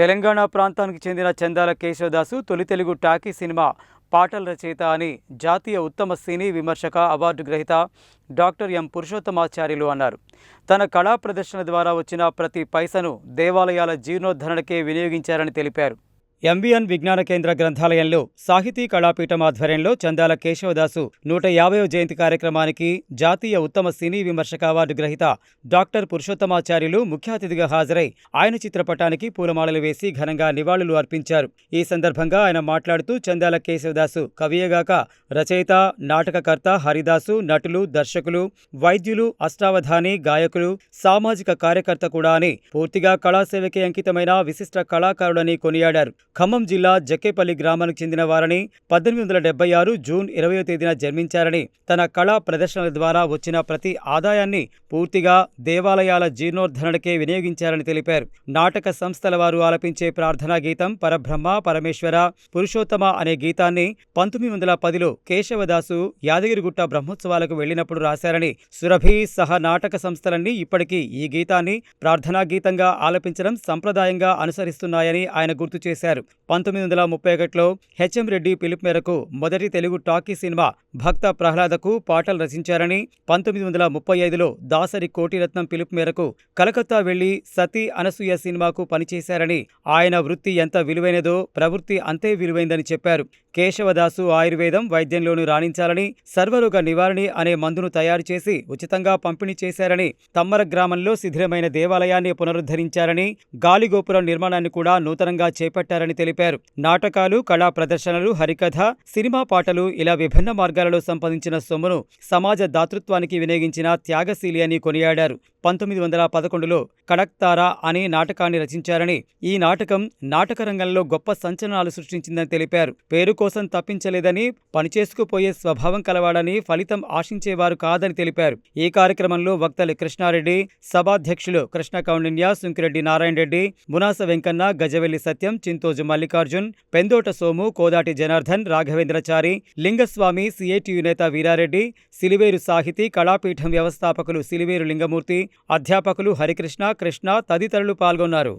తెలంగాణ ప్రాంతానికి చెందిన చందాల కేశవదాసు తొలి తెలుగు టాకీ సినిమా పాటల రచయిత అని జాతీయ ఉత్తమ సినీ విమర్శక అవార్డు గ్రహీత డాక్టర్ ఎం పురుషోత్తమాచార్యులు అన్నారు. తన కళా ప్రదర్శన ద్వారా వచ్చిన ప్రతి పైసను దేవాలయాల జీర్ణోద్ధరణకే వినియోగించారని తెలిపారు. ఎంవిఎన్ విజ్ఞాన కేంద్ర గ్రంథాలయంలో సాహితీ కళాపీఠం ఆధ్వర్యంలో చందాల కేశవదాసు 150వ జయంతి కార్యక్రమానికి జాతీయ ఉత్తమ సినీ విమర్శక అవార్డు గ్రహీత డాక్టర్ పురుషోత్తమాచార్యులు ముఖ్య అతిథిగా హాజరై ఆయన చిత్రపటానికి పూలమాలలు వేసి ఘనంగా నివాళులు అర్పించారు. ఈ సందర్భంగా ఆయన మాట్లాడుతూ చందాల కేశవదాసు కవియేగాక రచయిత, నాటకకర్త, హరిదాసు, నటులు, దర్శకులు, వైద్యులు, అష్టావధాని, గాయకులు, సామాజిక కార్యకర్త కూడా అని పూర్తిగా కళాసేవకే అంకితమైన విశిష్ట కళాకారుడని కొనియాడారు. ఖమ్మం జిల్లా జక్కేపల్లి గ్రామానికి చెందిన వారని 1876 జూన్ 20వ తేదీన జన్మించారని, తన కళా ప్రదర్శనల ద్వారా వచ్చిన ప్రతి ఆదాయాన్ని పూర్తిగా దేవాలయాల జీర్ణోద్ధరణకే వినియోగించారని తెలిపారు. నాటక సంస్థల వారు ఆలపించే ప్రార్థనా గీతం పరబ్రహ్మ, పరమేశ్వర, పురుషోత్తమ అనే గీతాన్ని 1910లో కేశవదాసు యాదగిరిగుట్ట బ్రహ్మోత్సవాలకు వెళ్లినప్పుడు రాశారని, సురభి సహా నాటక సంస్థలన్నీ ఇప్పటికీ ఈ గీతాన్ని ప్రార్థనా గీతంగా ఆలపించడం సంప్రదాయంగా అనుసరిస్తున్నాయని ఆయన గుర్తు చేశారు. 1931లో హెచ్ఎం రెడ్డి పిలుపు మేరకు మొదటి తెలుగు టాకీ సినిమా భక్త ప్రహ్లాదకు పాటలు రచించారని, 1935లో దాసరి కోటిరత్నం పిలుపు మేరకు కలకత్తా వెళ్లి సతీ అనసూయ సినిమాకు పనిచేశారని, ఆయన వృత్తి ఎంత విలువైనదో ప్రవృత్తి అంతే విలువైందని చెప్పారు. కేశవదాసు ఆయుర్వేదం వైద్యంలోనూ రాణించాలని, సర్వరోగ నివారణి అనే మందును తయారు చేసి ఉచితంగా పంపిణీ చేశారని, తమ్మర గ్రామంలో శిథిలమైన దేవాలయాన్ని పునరుద్ధరించారని, గాలిగోపురం నిర్మాణాన్ని కూడా నూతనంగా చేపట్టారని తెలిపారు. నాటకాలు, కళా ప్రదర్శనలు, హరికథ, సినిమా పాటలు ఇలా విభిన్న మార్గాలలో సంపాదించిన సొమ్మును సమాజ దాతృత్వానికి వినియోగించిన త్యాగశీలి అని కొనియాడారు. 1911లో కడక్తారా అనే నాటకాన్ని రచించారని, ఈ నాటకం నాటక రంగంలో గొప్ప సంచలనాలు సృష్టించిందని తెలిపారు. పేరు కోసం తప్పించలేదని, పనిచేసుకుపోయే స్వభావం కలవాడని, ఫలితం ఆశించేవారు కాదని తెలిపారు. ఈ కార్యక్రమంలో వక్తలు కృష్ణారెడ్డి, సభాధ్యక్షులు కృష్ణ కౌండిన్య, సుంకిరెడ్డి నారాయణ రెడ్డి, మునాస వెంకన్న, గజవెల్లి సత్యం, చింతోజు మల్లికార్జున్, పెందోట సోము, కోదాటి జనార్దన్, రాఘవేంద్రచారి, లింగస్వామి, సిఐటియు నేత వీరారెడ్డి, సిలివేరు సాహితీ కళాపీఠం వ్యవస్థాపకులు సిలివేరు లింగమూర్తి, అధ్యాపకులు హరికృష్ణ, కృష్ణ తదితరులు పాల్గొన్నారు.